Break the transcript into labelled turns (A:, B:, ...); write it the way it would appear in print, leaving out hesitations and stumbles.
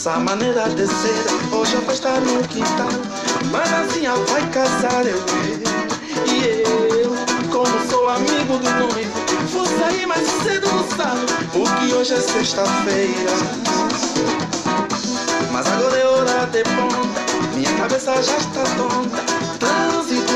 A: Nossa maneira de ser, hoje a festa no quintal. Manazinha vai casar, eu e eu, como sou amigo do noivo, vou sair mais cedo no sábado, porque hoje é sexta-feira. Mas agora é hora de ponta, minha cabeça já está tonta. Trânsito